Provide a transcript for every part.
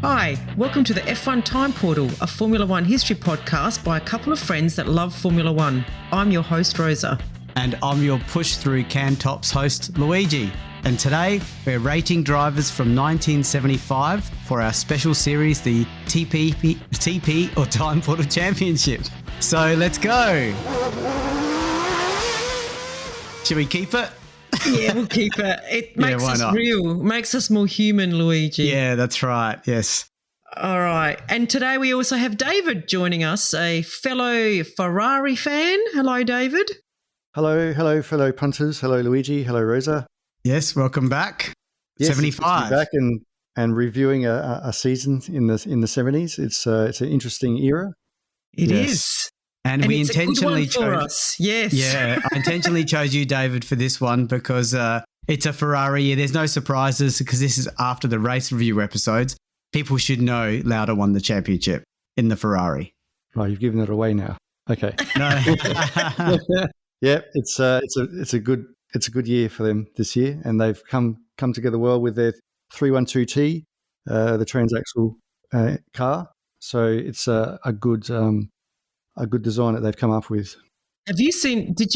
Hi, welcome to the F1 Time Portal, a Formula One history podcast by a couple of friends that love Formula One. I'm your host, Rosa. And I'm your Push Through Can Tops host, Luigi. And today we're rating drivers from 1975 for our special series, the TP or Time Portal Championship. So let's go. Should we keep it? Yeah, we'll keep it. It makes us real, makes us more human, Luigi. Yeah, that's right. Yes. All right. And today we also have David joining us, a fellow Ferrari fan. Hello, David. Hello, fellow punters. Hello, Luigi. Hello, Rosa. Yes, welcome back. Yes, 75. It's back and reviewing a season in the 70s. It's an interesting era. It is. And we it's intentionally a good one for us. Yes. Yeah, I intentionally chose you, David, for this one because it's a Ferrari year. There's no surprises because this is after the race review episodes. People should know Lauda won the championship in the Ferrari. Oh, you've given it away now. Okay. No. Yeah, it's a good year for them this year, and they've come together well with their 312T, the transaxle car. So it's a good design that they've come up with. Did you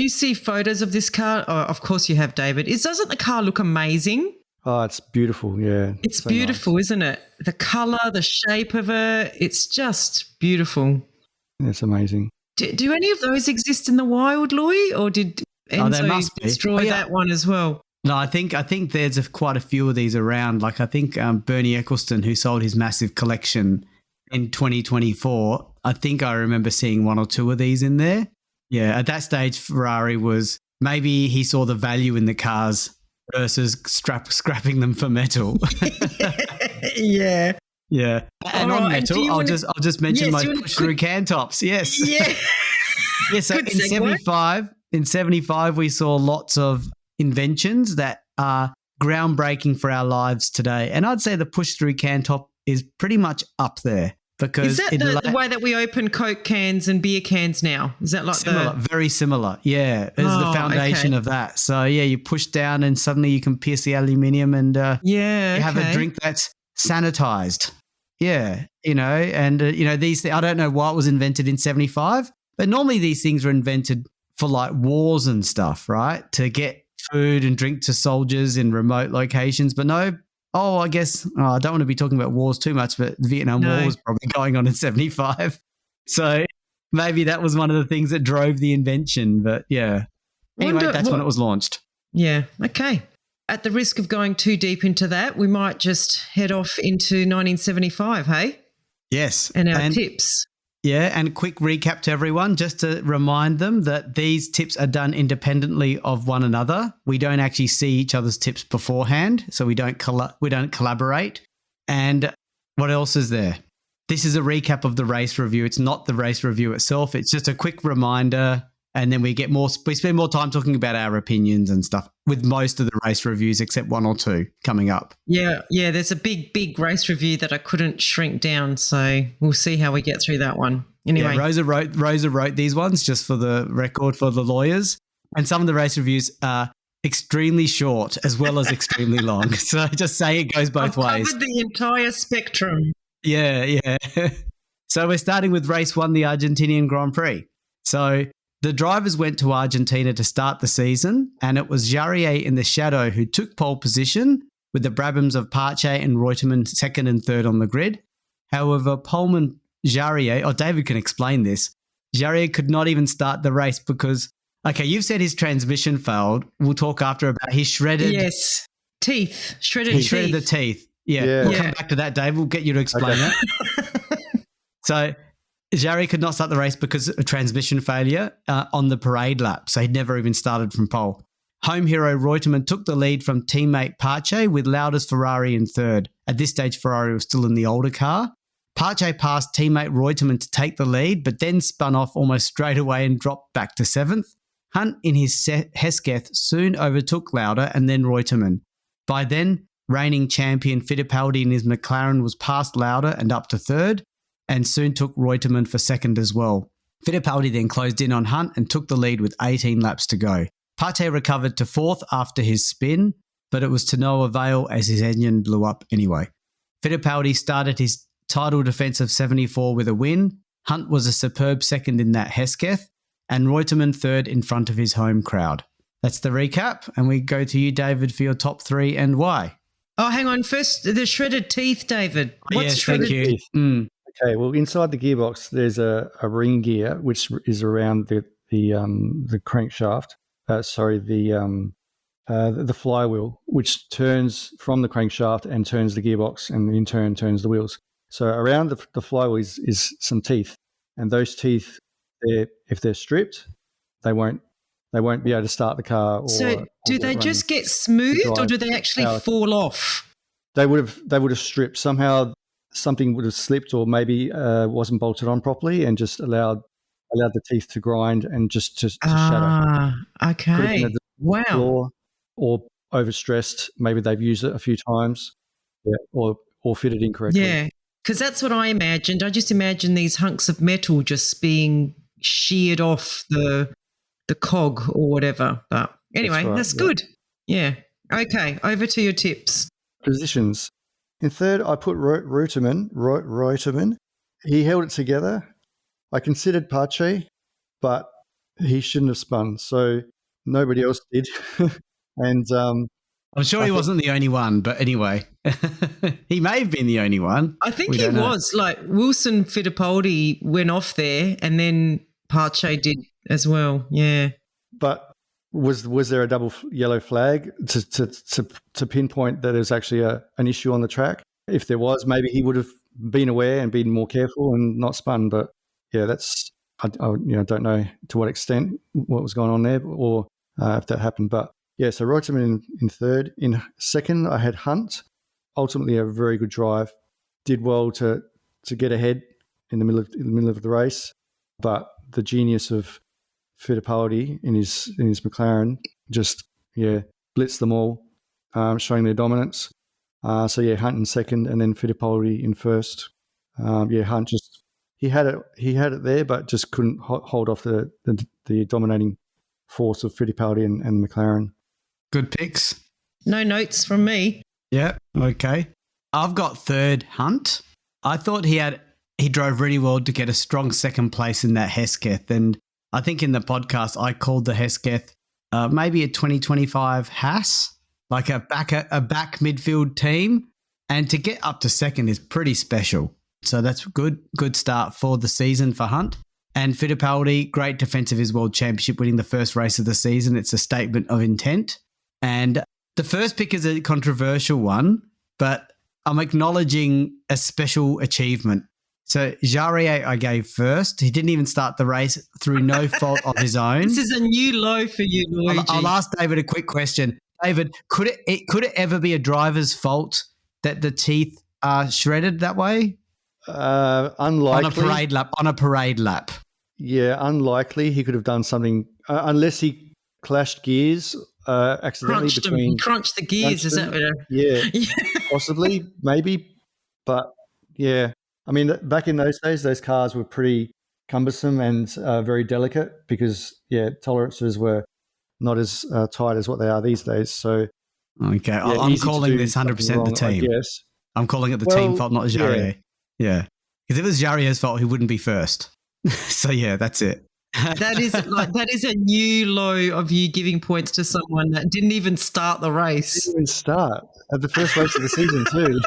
see photos of this car? Oh, of course you have, David. Doesn't the car look amazing? Oh, it's beautiful, yeah. It's so beautiful, nice. Isn't it? The colour, the shape of it, it's just beautiful. It's amazing. Do any of those exist in the wild, Louis, or did Enzo destroy that one as well? No, I think there's quite a few of these around. Like I think Bernie Eccleston, who sold his massive collection in 2024, I think I remember seeing one or two of these in there. Yeah, at that stage, Ferrari was maybe he saw the value in the cars versus scrapping them for metal. Yeah. Yeah. And on metal, I'll just mention my push through can tops. Yes. Yeah. Yeah, so in 75 we saw lots of inventions that are groundbreaking for our lives today. And I'd say the push through can top is pretty much up there. Because is that the way that we open Coke cans and beer cans now? Is that like similar? Very similar. Yeah, it's the foundation of that. So yeah, you push down and suddenly you can pierce the aluminium and you have a drink that's sanitized. Yeah, and these. I don't know why it was invented in 75, but normally these things were invented for like wars and stuff, right? To get food and drink to soldiers in remote locations. But no. Oh, I guess I don't want to be talking about wars too much, but the Vietnam War was probably going on in 75. So maybe that was one of the things that drove the invention. But yeah. Anyway, that's when it was launched. Yeah. Okay. At the risk of going too deep into that, we might just head off into 1975, hey? Yes. And our tips. Yeah, and a quick recap to everyone, just to remind them that these tips are done independently of one another. We don't actually see each other's tips beforehand, so we don't collaborate. And what else is there? This is a recap of the race review. It's not the race review itself. It's just a quick reminder, and then we spend more time talking about our opinions and stuff with most of the race reviews except one or two coming up. Yeah, there's a big race review that I couldn't shrink down, so we'll see how we get through that one. Anyway, Rosa wrote these ones just for the record for the lawyers, and some of the race reviews are extremely short as well as extremely long. So just say it goes both ways. Covered the entire spectrum. Yeah. So we're starting with race 1, the Argentinian Grand Prix. So the drivers went to Argentina to start the season, and it was Jarier in the shadow who took pole position with the Brabhams of Pache and Reutemann second and third on the grid. However, poleman Jarier, David can explain this, Jarier could not even start the race because, you've said his transmission failed. We'll talk after about his shredded... Yes, teeth. He shredded the teeth. Yeah. We'll come back to that, Dave. We'll get you to explain that. So Jarier could not start the race because of transmission failure on the parade lap, so he'd never even started from pole. Home hero Reutemann took the lead from teammate Pache with Lauda's Ferrari in third. At this stage, Ferrari was still in the older car. Pache passed teammate Reutemann to take the lead, but then spun off almost straight away and dropped back to seventh. Hunt in his Hesketh soon overtook Lauda and then Reutemann. By then, reigning champion Fittipaldi in his McLaren was past Lauda and up to third, and soon took Reutemann for second as well. Fittipaldi then closed in on Hunt and took the lead with 18 laps to go. Pache recovered to fourth after his spin, but it was to no avail as his engine blew up anyway. Fittipaldi started his title defence of 74 with a win. Hunt was a superb second in that Hesketh, and Reutemann third in front of his home crowd. That's the recap, and we go to you, David, for your top three and why. Oh, hang on. First, the shredded teeth, David. What's shredded teeth? Okay, well, inside the gearbox, there's a ring gear which is around the crankshaft. The flywheel, which turns from the crankshaft and turns the gearbox, and in turn turns the wheels. So around the flywheel is some teeth, and those teeth, if they're stripped, they won't be able to start the car. So do they just get smoothed, or do they actually fall off? They would have stripped somehow. Something would have slipped, or maybe wasn't bolted on properly, and just allowed the teeth to grind and just to shatter. Okay. Wow. Floor, or overstressed. Maybe they've used it a few times, or fitted incorrectly. Yeah, because that's what I imagined. I just imagined these hunks of metal just being sheared off the cog or whatever. But anyway, that's good. Yeah. Okay, over to your tips. Positions. In third, I put Reutemann. He held it together. I considered Pache, but he shouldn't have spun, so nobody else did. And I'm sure he wasn't the only one, but anyway, he may have been the only one. I think he was. Like Wilson Fittipaldi went off there, and then Pache did as well. Yeah, but was there a double yellow flag to pinpoint that there's actually an issue on the track? If there was, maybe he would have been aware and been more careful and not spun. But yeah, that's I don't know to what extent what was going on there, or if that happened. But yeah, so Reutemann in third. In second, I had Hunt. Ultimately, a very good drive. Did well to get ahead in the middle of the race, but the genius of Fittipaldi in his McLaren just blitzed them all, showing their dominance. Hunt in second, and then Fittipaldi in first. Hunt just he had it there, but just couldn't hold off the dominating force of Fittipaldi and the McLaren. Good picks. No notes from me. Yeah. Okay. I've got third, Hunt. I thought he drove really well to get a strong second place in that Hesketh, and I think in the podcast I called the Hesketh maybe a 2025 Haas, like a back midfield team, and to get up to second is pretty special. So that's good start for the season for Hunt. And Fittipaldi, great defense of his World Championship, winning the first race of the season. It's a statement of intent. And the first pick is a controversial one, but I'm acknowledging a special achievement. So Jarier I gave first. He didn't even start the race through no fault of his own. This is a new low for you, Luigi. I'll ask David a quick question. David, could it ever be a driver's fault that the teeth are shredded that way? Unlikely. On a parade lap. Yeah, unlikely. He could have done something unless he clashed gears accidentally. Crunched the gears, is that what? Yeah, possibly, maybe. But yeah, I mean, back in those days, those cars were pretty cumbersome and very delicate because tolerances were not as tight as what they are these days. So okay, I'm calling this 100% the team. Yes, I'm calling it the team fault, not Jarier. Yeah, because if it was Jarrier's fault, he wouldn't be first. So yeah, that's it. That is a new low of you giving points to someone that didn't even start the race. Didn't even start at the first race of the season too.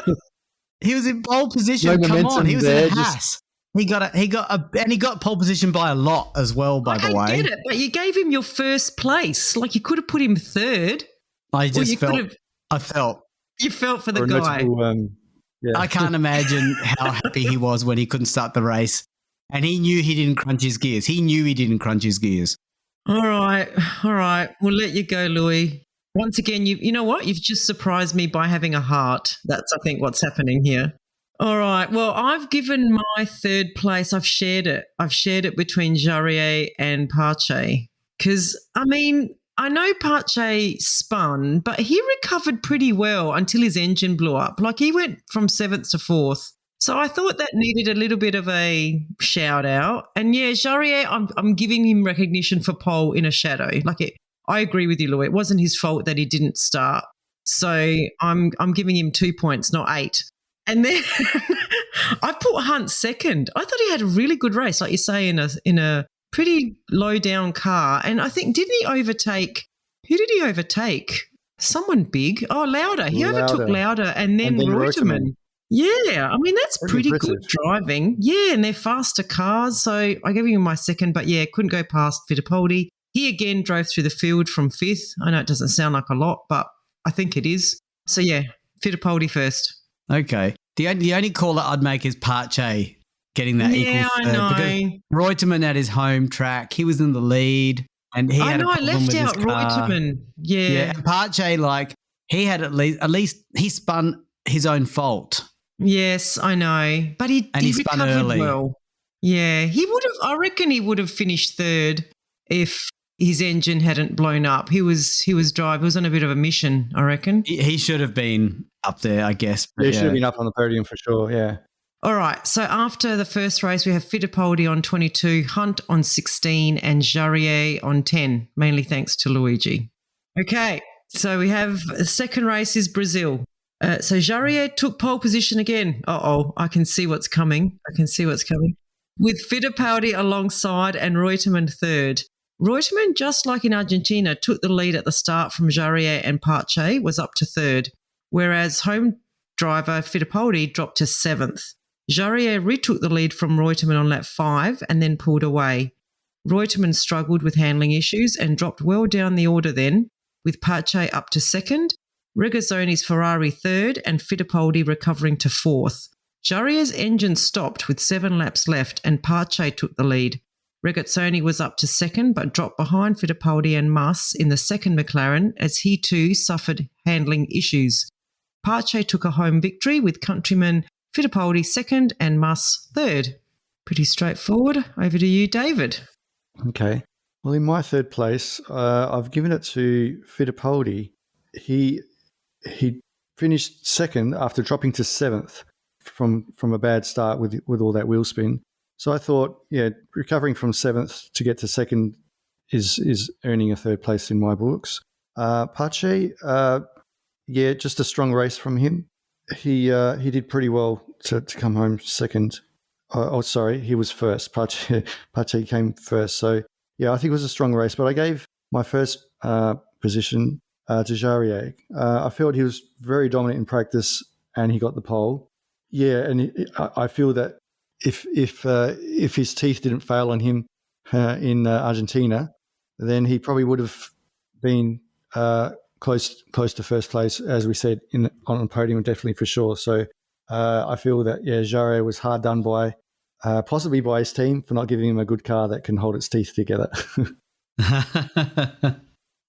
He was in pole position. Come on, he was in a Haas. He got pole position by a lot as well. By the way, I get it, but you gave him your first place. Like you could have put him third. I felt you felt for the guy. I can't imagine how happy he was when he couldn't start the race. And he knew he didn't crunch his gears. All right. We'll let you go, Louis. Once again, you know what? You've just surprised me by having a heart. That's, I think, what's happening here. All right. Well, I've given my third place. I've shared it. Between Jarier and Pache. Because, I mean, I know Pache spun, but he recovered pretty well until his engine blew up. Like he went from 7th to 4th. So I thought that needed a little bit of a shout out. And yeah, Jarier, I'm giving him recognition for pole in a shadow. I agree with you, Louis. It wasn't his fault that he didn't start. So I'm giving him 2 points, not 8. And then I put Hunt second. I thought he had a really good race, like you say, in a pretty low down car. And I think, didn't he overtake? Who did he overtake? Someone big. Oh, Lauda. He overtook Lauda and then Reutemann. Yeah, I mean, that's pretty good driving. Yeah, and they're faster cars. So I gave him my second, but yeah, couldn't go past Fittipaldi. He again drove through the field from 5th. I know it doesn't sound like a lot, but I think it is. So yeah, Fittipaldi first. Okay. The only call that I'd make is Pache getting that equal third. I know. Because Reutemann at his home track, he was in the lead and he had a problem with his car. I left out Reutemann. Yeah. And Pache, like, he had at least he spun his own fault. Yes, I know. But he spun early. Well. Yeah, I reckon he would have finished third if his engine hadn't blown up. He was on a bit of a mission, I reckon. He should have been up there, I guess. He should have been up on the podium for sure, yeah. All right, so after the first race, we have Fittipaldi on 22, Hunt on 16 and Jarier on 10, mainly thanks to Luigi. Okay, so we have the second race is Brazil. So Jarier took pole position again. I can see what's coming. With Fittipaldi alongside and Reutemann third. Reutemann, just like in Argentina, took the lead at the start from Jarier and Pache, was up to third, whereas home driver Fittipaldi dropped to 7th. Jarier retook the lead from Reutemann on lap 5 and then pulled away. Reutemann struggled with handling issues and dropped well down the order then, with Pache up to 2nd, Regazzoni's Ferrari 3rd and Fittipaldi recovering to 4th. Jarrier's engine stopped with 7 laps left and Pache took the lead. Regazzoni was up to 2nd but dropped behind Fittipaldi and Mas in the 2nd McLaren as he too suffered handling issues. Pache took a home victory with countryman Fittipaldi 2nd and Mas 3rd. Pretty straightforward. Over to you, David. Okay. Well, in my third place, I've given it to Fittipaldi. He finished 2nd after dropping to 7th from a bad start with all that wheel spin. So I thought, recovering from 7th to get to 2nd is earning a third place in my books. Pache, just a strong race from him. He did pretty well to come home 2nd. He was first. Pache came first. So, I think it was a strong race. But I gave my first position to Jarier. I felt he was very dominant in practice and he got the pole. Yeah, and I feel that if his teeth didn't fail on him in Argentina, then he probably would have been close to first place, as we said, on the podium, definitely for sure. So I feel that Jarier was hard done by, possibly by his team for not giving him a good car that can hold its teeth together.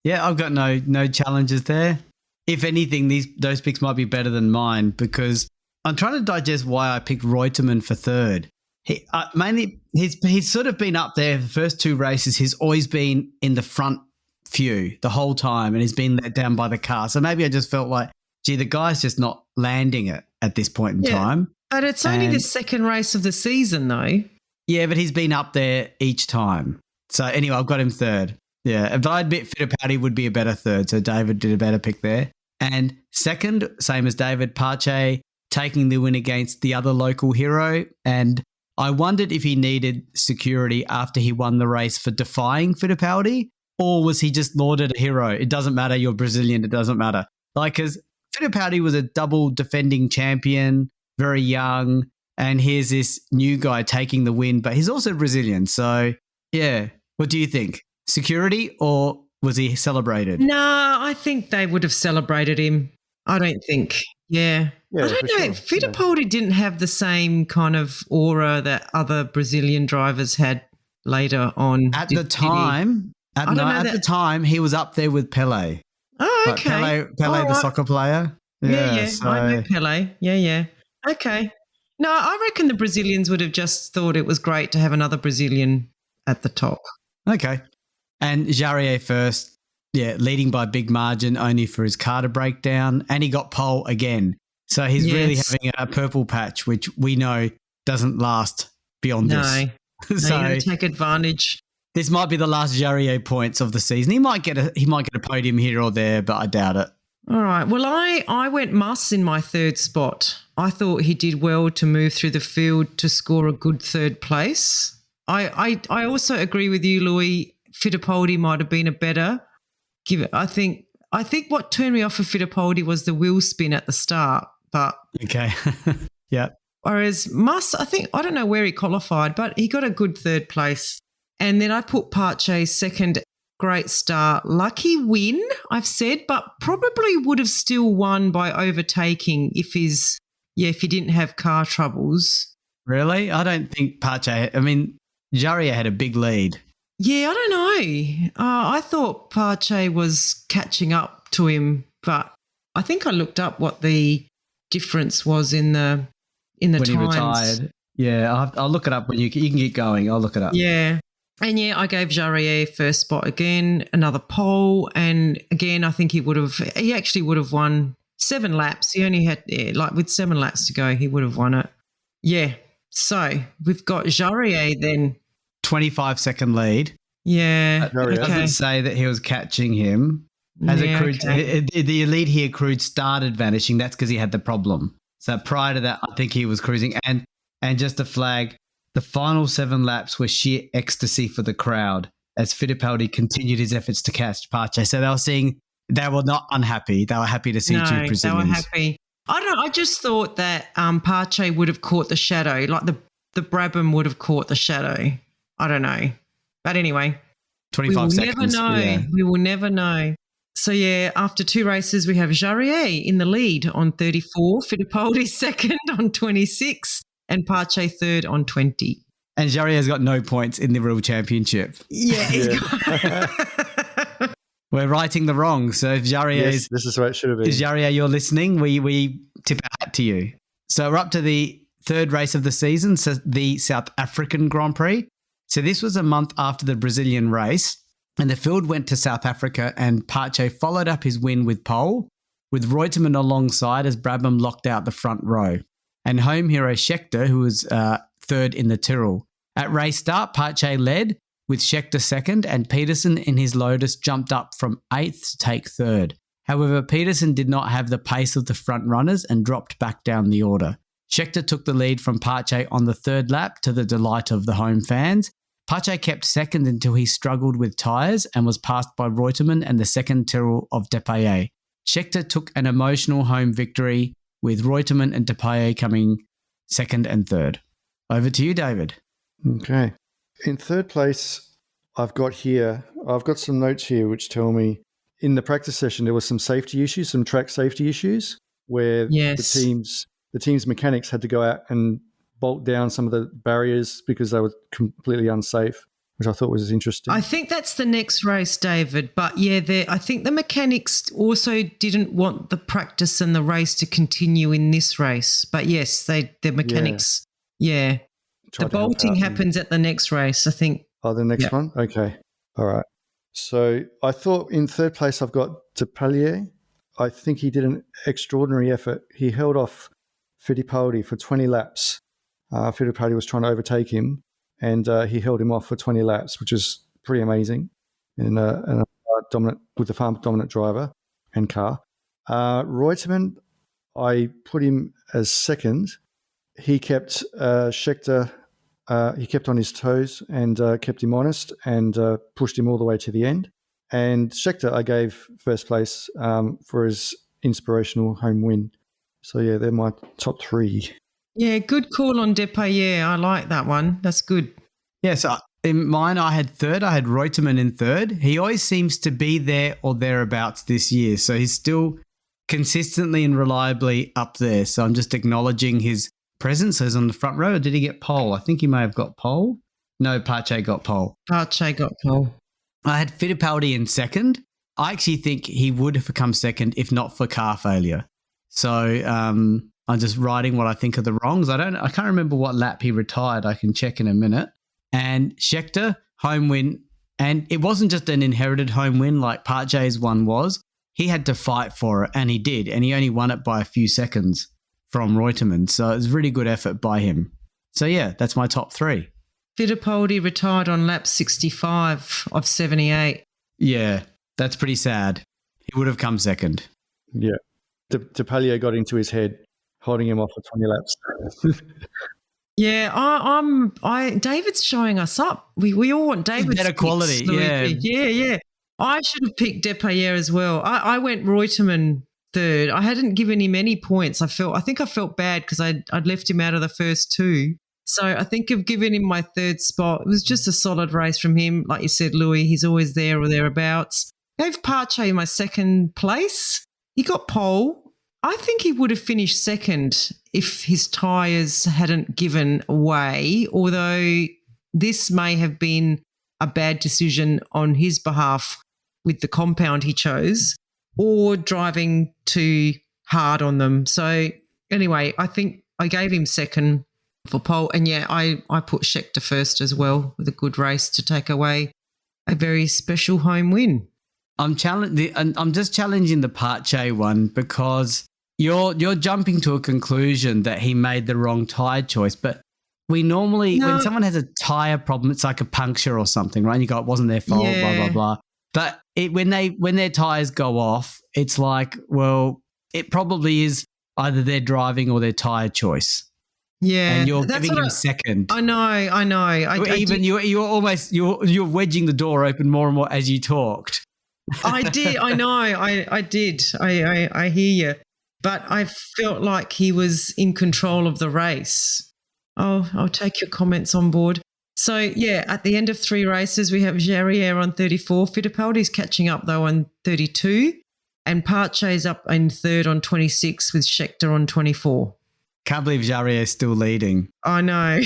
Yeah, I've got no challenges there. If anything, those picks might be better than mine because I'm trying to digest why I picked Reutemann for third. He's sort of been up there the first 2 races. He's always been in the front few the whole time and he's been let down by the car. So maybe I just felt like, the guy's just not landing it at this point in time. But it's only the second race of the season though. Yeah, but he's been up there each time. So anyway, I've got him third. Yeah, but I admit Fittipaldi would be a better third. So David did a better pick there. And second, same as David, Pache taking the win against the other local hero. And I wondered if he needed security after he won the race for defying Fittipaldi, or was he just lauded a hero? It doesn't matter, you're Brazilian, it doesn't matter. Like, because Fittipaldi was a double defending champion, very young, and here's this new guy taking the win, but he's also Brazilian. So, what do you think? Security, or was he celebrated? No, I think they would have celebrated him. I don't think. Yeah, I don't know. Sure. Fittipaldi didn't have the same kind of aura that other Brazilian drivers had later on. At the time, he was up there with Pelé. Oh, okay. Like Pelé the soccer player. Yeah. So. I know Pelé. Yeah. Okay. No, I reckon the Brazilians would have just thought it was great to have another Brazilian at the top. Okay. And Jarier first. Yeah, leading by big margin only for his car to break down, and he got pole again. So he's really having a purple patch, which we know doesn't last beyond this. So you take advantage. This might be the last Jarier points of the season. He might get a podium here or there, but I doubt it. All right. Well, I went Muss in my third spot. I thought he did well to move through the field to score a good third place. I also agree with you, Louis. Fittipaldi might have been a better. I think what turned me off of Fittipaldi was the wheel spin at the start. But okay, yeah. Whereas Muss, I don't know where he qualified, but he got a good third place. And then I put Pache second. Great start. Lucky win, I've said, but probably would have still won by overtaking if he didn't have car troubles. Really? I don't think Pache. I mean, Jarier had a big lead. Yeah, I don't know. I thought Pache was catching up to him, but I think I looked up what the difference was in the when times. He retired. Yeah, I'll look it up when you can get going. I'll look it up. Yeah. And yeah, I gave Jarier first spot again, another pole. And again, I think he actually would have won 7 laps. He only had, with 7 laps to go, he would have won it. Yeah. So we've got Jarier then. 25-second lead. Yeah. It doesn't say that he was catching him. The lead he accrued started vanishing. That's because he had the problem. So prior to that, I think he was cruising. And just a flag, the final 7 laps were sheer ecstasy for the crowd as Fittipaldi continued his efforts to catch Pache. So they were not unhappy. They were happy to see two Brazilians. They were happy. I don't know. I just thought that Pache would have caught the shadow, like the Brabham would have caught the shadow. I don't know. But anyway, 25 seconds. We will never know. Yeah. We will never know. So, yeah, after 2 races, we have Jarier in the lead on 34, Fittipaldi second on 26, and Pache third on 20. And Jarier's got no points in the real championship. Yeah. We're righting the wrong. So if Jarier this is what it should have been. Is Jarier, you're listening, we tip our hat to you. So we're up to the third race of the season, so the South African Grand Prix. So this was a month after the Brazilian race, and the field went to South Africa, and Pache followed up his win with pole, with Reutemann alongside as Brabham locked out the front row. And home hero Scheckter, who was third in the Tyrrell. At race start, Pache led, with Scheckter second, and Peterson in his Lotus jumped up from 8th to take third. However, Peterson did not have the pace of the front runners and dropped back down the order. Scheckter took the lead from Pache on the third lap to the delight of the home fans. Pache kept second until he struggled with tyres and was passed by Reutemann and the second Tyrrell of Depailler. Scheckter took an emotional home victory, with Reutemann and Depailler coming second and third. Over to you, David. Okay. In third place, I've got some notes here which tell me in the practice session there was some safety issues, some track safety issues, where the team's mechanics had to go out and bolt down some of the barriers because they were completely unsafe, which I thought was interesting. I think that's the next race, David. But yeah, I think the mechanics also didn't want the practice and the race to continue in this race. But yes, the mechanics, the bolting happens at the next race, I think. Oh, the next one? Okay. All right. So I thought in third place I've got Depailler. I think he did an extraordinary effort. He held off Fittipaldi for 20 laps. Fittipaldi was trying to overtake him, and he held him off for 20 laps, which is pretty amazing. In a with the farm dominant driver and car. Reutemann, I put him as second. He kept Scheckter. He kept on his toes and kept him honest and pushed him all the way to the end. And Scheckter, I gave first place for his inspirational home win. So yeah, they're my top 3. Yeah, good call on Depailler. I like that one. That's good. Yeah, so in mine, I had third. I had Reutemann in third. He always seems to be there or thereabouts this year. So he's still consistently and reliably up there. So I'm just acknowledging his presence. So he's on the front row. Or did he get pole? I think he may have got pole. No, Pache got pole. Pache got pole. I had Fittipaldi in second. I actually think he would have come second if not for car failure. So I'm just writing what I think are the wrongs. I can't remember what lap he retired. I can check in a minute. And Scheckter, home win. And it wasn't just an inherited home win like Pache's one was. He had to fight for it, and he did. And he only won it by a few seconds from Reutemann. So it was a really good effort by him. So yeah, that's my top 3. Fittipaldi retired on lap 65 of 78. Yeah, that's pretty sad. He would have come second. Yeah. DePalia got into his head, holding him off for 20 laps. Yeah, David's showing us up. We all want David's better quality. Yeah. I should have picked Depailler as well. I went Reutemann third. I hadn't given him any points. I think I felt bad because I'd left him out of the first two. So I think of giving him my third spot. It was just a solid race from him. Like you said, Louis, he's always there or thereabouts. Gave Pache my second place. He got pole. I think he would have finished second if his tyres hadn't given way, although this may have been a bad decision on his behalf with the compound he chose or driving too hard on them. So anyway, I think I gave him second for pole. And yeah, I put Scheckter first as well with a good race to take away a very special home win. I'm just challenging the Pache one because you're jumping to a conclusion that he made the wrong tyre choice. But we normally, when someone has a tyre problem, it's like a puncture or something, right? And you go, it wasn't their fault, blah, blah, blah. But when their tyres go off, it's like, well, it probably is either their driving or their tyre choice. Yeah, and you're giving him second. I know. You're wedging the door open more and more as you talked. I did. I know. I did. I hear you. But I felt like he was in control of the race. I'll take your comments on board. So, yeah, at the end of 3 races, we have Jarier on 34. Fittipaldi's catching up, though, on 32. And Pache's up in third on 26 with Scheckter on 24. Can't believe Jarier is still leading. I know.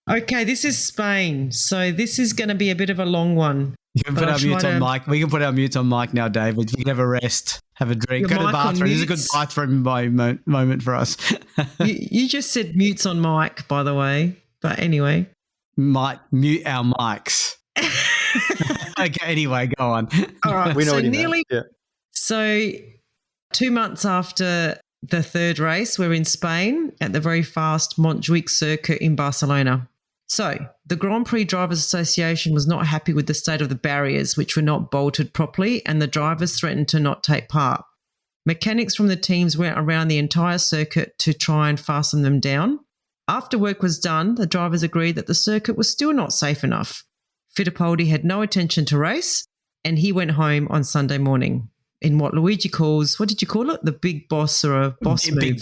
Okay, this is Spain. So this is going to be a bit of a long one. You can put our mute on mic. We can put our mute on mic now, David. You can have a rest, have a drink, go to the bathroom. This is a good bathroom moment for us. you just said mutes on mic, by the way. But anyway. Mute our mics. Okay, anyway, go on. All right. We know so what nearly. Yeah. So 2 months after the third race, we're in Spain at the very fast Montjuic circuit in Barcelona. So the Grand Prix Drivers Association was not happy with the state of the barriers, which were not bolted properly, and the drivers threatened to not take part. Mechanics from the teams went around the entire circuit to try and fasten them down. After work was done, the drivers agreed that the circuit was still not safe enough. Fittipaldi had no intention to race, and he went home on Sunday morning in what Luigi calls, what did you call it? The big boss or a boss move? Big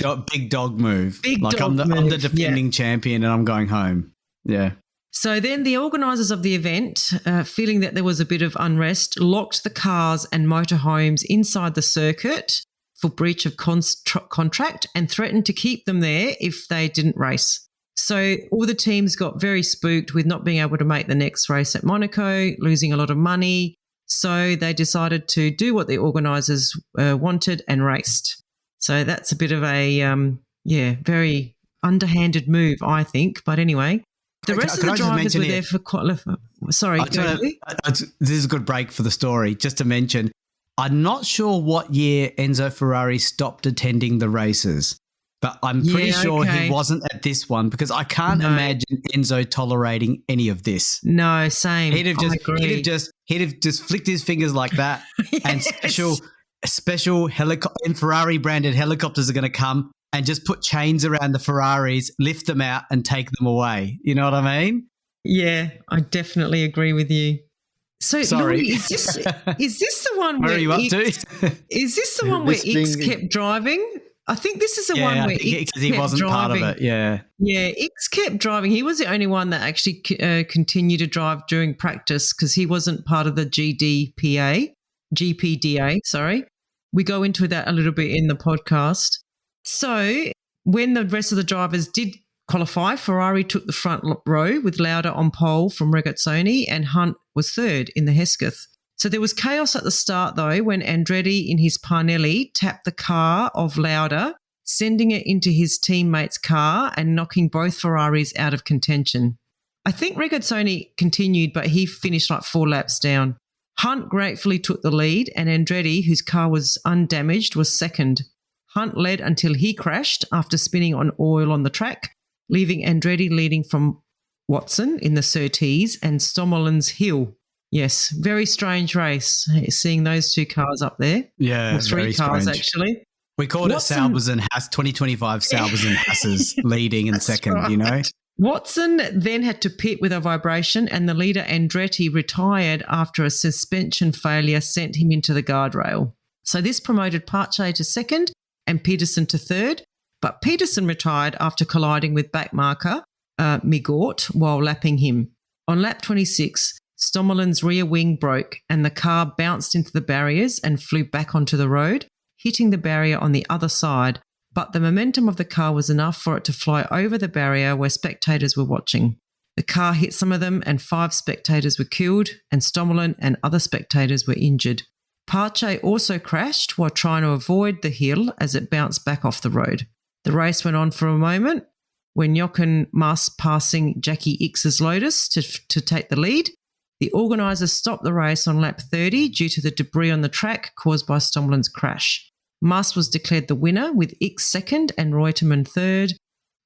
dog move. I'm the defending champion and I'm going home. Yeah. So then the organisers of the event, feeling that there was a bit of unrest, locked the cars and motorhomes inside the circuit for breach of contract and threatened to keep them there if they didn't race. So all the teams got very spooked with not being able to make the next race at Monaco, losing a lot of money. So they decided to do what the organisers wanted and raced. So that's a bit of a, very underhanded move, I think. But anyway, the rest of the drivers were there for quite – sorry. This is a good break for the story. Just to mention, I'm not sure what year Enzo Ferrari stopped attending the races, but I'm pretty sure he wasn't at this one because I can't imagine Enzo tolerating any of this. No, same. He'd have just flicked his fingers like that, and special Ferrari branded helicopters are going to come and just put chains around the Ferraris, lift them out, and take them away. You know what I mean? Yeah, I definitely agree with you. So, sorry, Louis, is this the one where are you up to? Is this the one where X kept driving? I think this is the one where X kept he wasn't driving. Part of it. Yeah, X kept driving. He was the only one that actually continued to drive during practice because he wasn't part of the GPDA. Sorry, we go into that a little bit in the podcast. So when the rest of the drivers did qualify, Ferrari took the front row with Lauda on pole from Regazzoni and Hunt was third in the Hesketh. So there was chaos at the start, though, when Andretti in his Parnelli tapped the car of Lauda, sending it into his teammate's car and knocking both Ferraris out of contention. I think Regazzoni continued, but he finished like 4 laps down. Hunt gratefully took the lead and Andretti, whose car was undamaged, was second. Hunt led until he crashed after spinning on oil on the track, leaving Andretti leading from Watson in the Surtees and Stommelin's Hill. Yes, very strange race, seeing those two cars up there. Yeah, well, three cars strange. Actually. We called it Saubers and Haas, 2025 Saubers and Haas's leading in second, right. You know. Watson then had to pit with a vibration, and the leader Andretti retired after a suspension failure sent him into the guardrail. So this promoted Pache to second and Peterson to third, but Peterson retired after colliding with backmarker Migort while lapping him. On lap 26, Stommelin's rear wing broke and the car bounced into the barriers and flew back onto the road, hitting the barrier on the other side, but the momentum of the car was enough for it to fly over the barrier where spectators were watching. The car hit some of them and 5 spectators were killed, and Stommelin and other spectators were injured. Pache also crashed while trying to avoid the hill as it bounced back off the road. The race went on for a moment when Jochen Mass passing Jackie Icks's Lotus to take the lead. The organisers stopped the race on lap 30 due to the debris on the track caused by Stommelin's crash. Mass was declared the winner with Icks second and Reutemann third.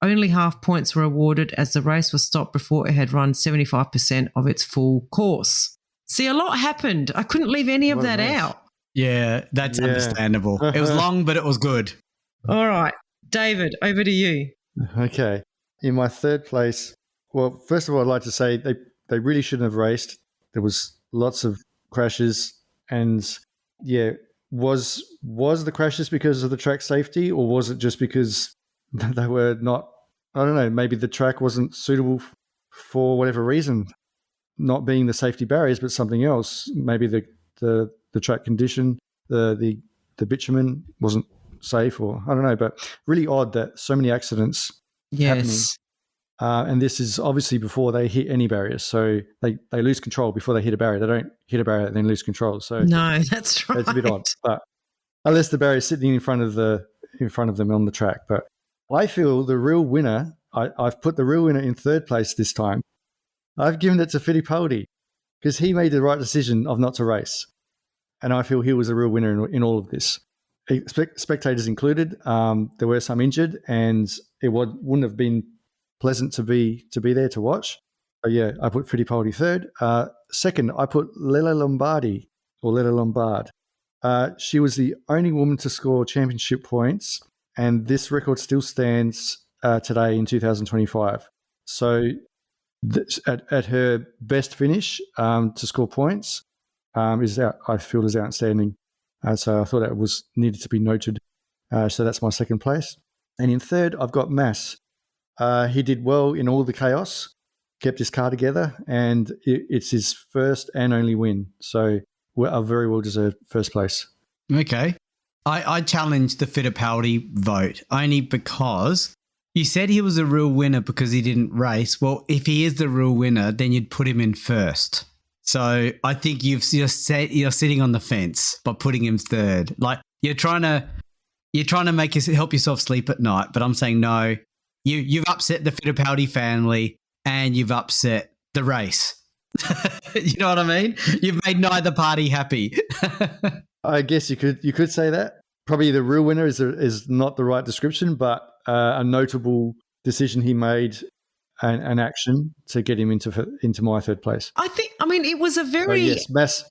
Only half points were awarded as the race was stopped before it had run 75% of its full course. See, a lot happened. I couldn't leave any of that out. Yeah, that's understandable. It was long, but it was good. All right. David, over to you. Okay. In my third place, well, first of all, I'd like to say they really shouldn't have raced. There was lots of crashes, and was the crashes because of the track safety, or was it just because they were not, I don't know, maybe the track wasn't suitable for whatever reason, not being the safety barriers, but something else. Maybe the track condition, the bitumen wasn't safe, or I don't know, but really odd that so many accidents happening. And this is obviously before they hit any barriers. So they lose control before they hit a barrier. They don't hit a barrier and then lose control. So no, that's right. It's a bit odd. But unless the barrier is sitting in front of them on the track. But I feel the real winner, I've put the real winner in third place this time. I've given it to Fittipaldi because he made the right decision of not to race. And I feel he was a real winner in all of this. Spectators included. There were some injured, and it wouldn't have been pleasant to be there to watch. So I put Fittipaldi third. Second, I put Lele Lombard. She was the only woman to score championship points, and this record still stands today in 2025. So at her best finish to score points is outstanding. So I thought that needed to be noted. So that's my second place. And in third, I've got Mass. He did well in all the chaos, kept his car together, and it's his first and only win. So a very well-deserved first place. Okay. I challenged the Fittipaldi vote only because you said he was a real winner because he didn't race. Well, if he is the real winner, then you'd put him in first. So I think you're sitting on the fence by putting him third. Like you're trying to help yourself sleep at night, but I'm saying no. You've upset the Fittipaldi family and you've upset the race. You know what I mean? You've made neither party happy. I guess you could say that. Probably the real winner is not the right description, but a notable decision he made, an action to get him into my third place. I mean, it was a very Mass,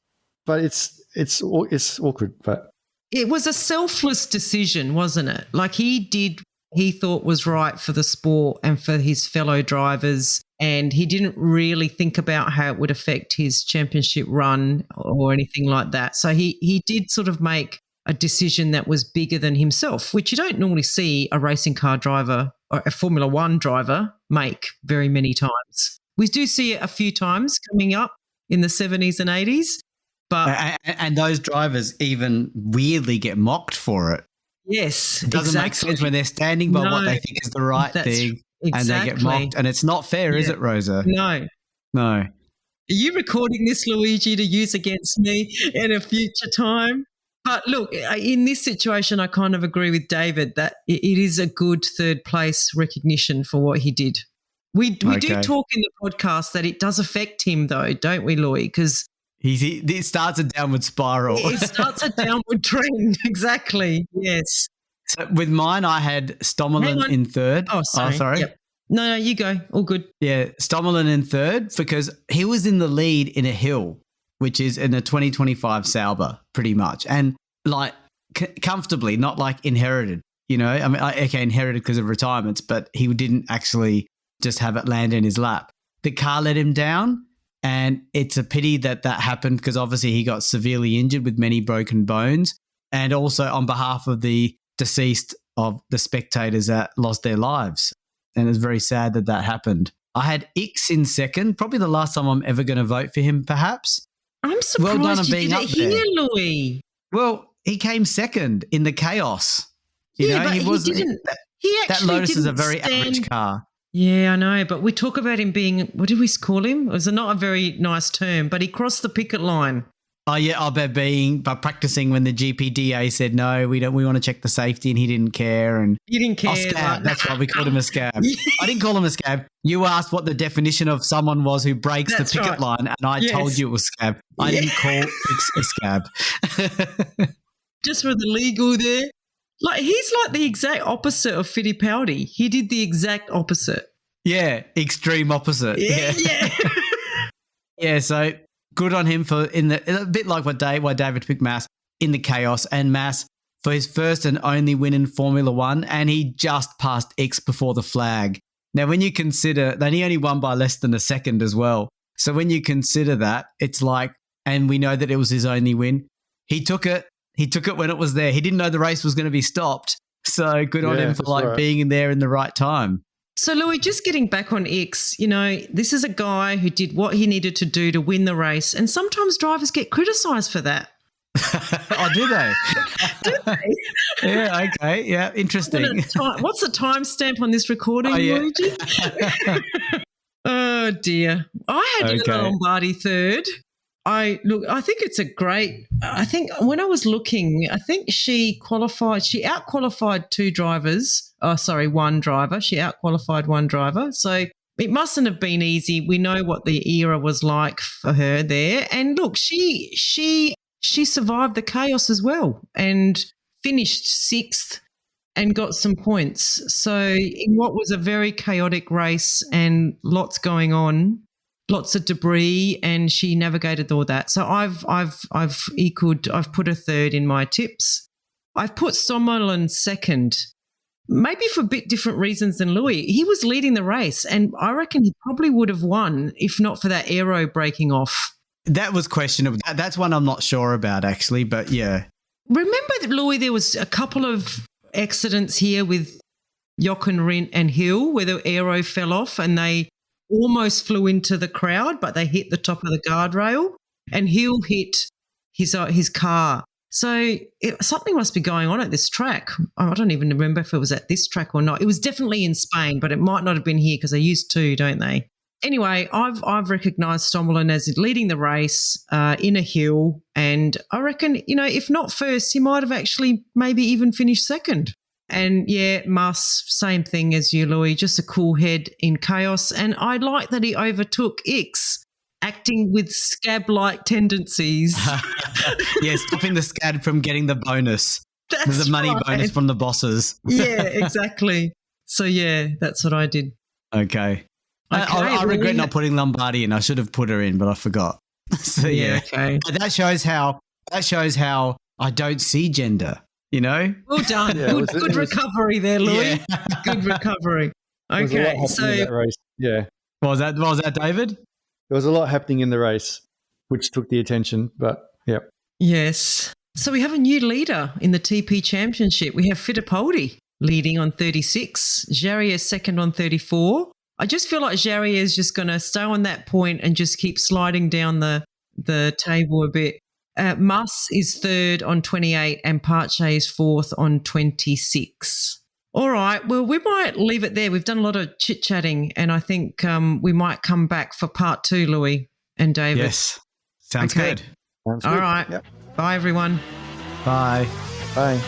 but it's awkward. But it was a selfless decision, wasn't it? Like he did. He thought was right for the sport and for his fellow drivers, and he didn't really think about how it would affect his championship run or anything like that. So he did sort of make a decision that was bigger than himself, which you don't normally see a racing car driver or a Formula One driver make very many times. We do see it a few times coming up in the 70s and 80s. But and those drivers even weirdly get mocked for it. Yes, it doesn't make sense when they're standing by what they think is the right thing, and they get mocked, and it's not fair, is it, Rosa? No. Are you recording this, Luigi, to use against me in a future time? But look, in this situation, I kind of agree with David that it is a good third place recognition for what he did. We do talk in the podcast that it does affect him, though, don't we, Louis? Because it starts a downward spiral. It starts a downward trend, exactly, yes. So with mine, I had Stommelin in third. Oh, sorry. Yep. No, you go. All good. Yeah, Stommelen in third because he was in the lead in a hill, which is in a 2025 Sauber, pretty much. And like comfortably, not like inherited, you know. I mean, okay, inherited because of retirements, but he didn't actually just have it land in his lap. The car let him down, and it's a pity that happened because obviously he got severely injured with many broken bones. And also on behalf of the deceased of the spectators that lost their lives. And it's very sad that happened. I had Ix in second, probably the last time I'm ever going to vote for him, perhaps. I'm surprised well done on you being did up it here, there. Louis. Well, he came second in the chaos. But he wasn't. He actually that Lotus is a didn't very average car. Yeah, I know, but we talk about him being, what did we call him? It was not a very nice term, but he crossed the picket line. Oh yeah, by practicing when the GPDA said no, we want to check the safety, and he didn't care. And you didn't care. Scab. That's why we called him a scab. I didn't call him a scab. You asked what the definition of someone was who breaks the picket line, and I told you it was scab. I didn't call Ix a scab. Just for the legal there. Like he's like the exact opposite of Fittipaldi. He did the exact opposite. Yeah, extreme opposite. Yeah. Yeah, so good on him for a bit like why David picked Mass in the chaos, and Mass for his first and only win in Formula One, and he just passed X before the flag. Now, when you consider that he only won by less than a second as well, so when you consider that, it's like, and we know that it was his only win, he took it. He took it when it was there. He didn't know the race was going to be stopped. So good on him for being in there in the right time. So, Louis, just getting back on X, this is a guy who did what he needed to do to win the race. And sometimes drivers get criticised for that. Oh, do they? Do they? Yeah, okay. Yeah, interesting. What's the timestamp on this recording, Luigi? Oh, dear. I had Lina Lombardi third. I think it's a great – I think when I was looking, I think she out-qualified one driver. She out-qualified one driver. So it mustn't have been easy. We know what the era was like for her there. And look, she survived the chaos as well and finished sixth and got some points. So in what was a very chaotic race and lots going on, lots of debris, and she navigated all that. So I've put her third in my tips. I've put Stommelen second, maybe for a bit different reasons than Louis. He was leading the race, and I reckon he probably would have won if not for that aero breaking off. That was questionable. That's one I'm not sure about, actually, but yeah. Remember, Louis, there was a couple of accidents here with Jochen Rindt and Hill where the aero fell off and they almost flew into the crowd, but they hit the top of the guardrail, and Hill hit his car. So something must be going on at this track. I don't even remember if it was at this track or not. It was definitely in Spain, but it might not have been here because they use two, don't they? Anyway, I've recognised Stommelen as leading the race in a hill, and I reckon, if not first, he might have actually maybe even finished second. And yeah, Mas, same thing as you, Louis, just a cool head in chaos. And I like that he overtook Ix, acting with scab-like tendencies. Yeah, stopping the scab from getting the bonus. There's a money bonus from the bosses. Yeah, exactly. So yeah, that's what I did. Okay. I regret not putting Lombardi in. I should have put her in, but I forgot. So yeah. Okay. That shows how I don't see gender. Well done. Yeah, good recovery there, Louis. Yeah. Good recovery. Okay, so in that race. Yeah. What was that, David? There was a lot happening in the race, which took the attention. But yeah. Yes. So we have a new leader in the TP Championship. We have Fittipaldi leading on 36, Jarier second on 34. I just feel like Jarier is just going to stay on that point and just keep sliding down the table a bit. Mas is third on 28 and Pache is fourth on 26. All right. Well, we might leave it there. We've done a lot of chit-chatting, and I think we might come back for part 2, Louis and David. Yes. Sounds good. Sounds All good. right. Yep. Bye, everyone. Bye. Bye.